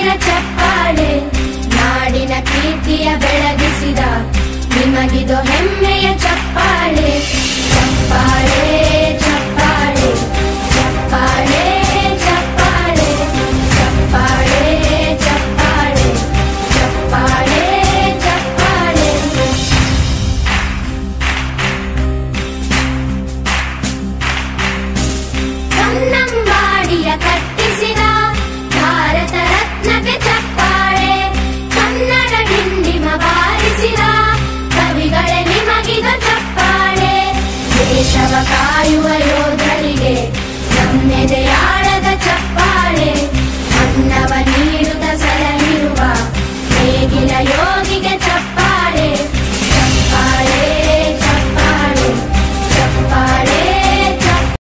ಸಾವಿರ ಚಪ್ಪಾಳೆ, ನಾಡಿನ ಕೀರ್ತಿಯ ಬೆಳಗಿಸಿದ ನಿಮಗಿದು ಹೆಮ್ಮೆಯ ಚಪ್ಪಾಳೆ. ಚಪ್ಪಾಳೆ ಚಪ್ಪಾಳೆ ಚಪ್ಪಾಳೆ ಚಪ್ಪಾಳೆ ಚಪ್ಪಾಳೆ ಚಪ್ಪಾಳೆ ಚಪ್ಪಾಳೆ ಚಪ್ಪಾಳೆ. ಕನ್ನಂಬಾಡಿಯ ಕಟ್ಟಿ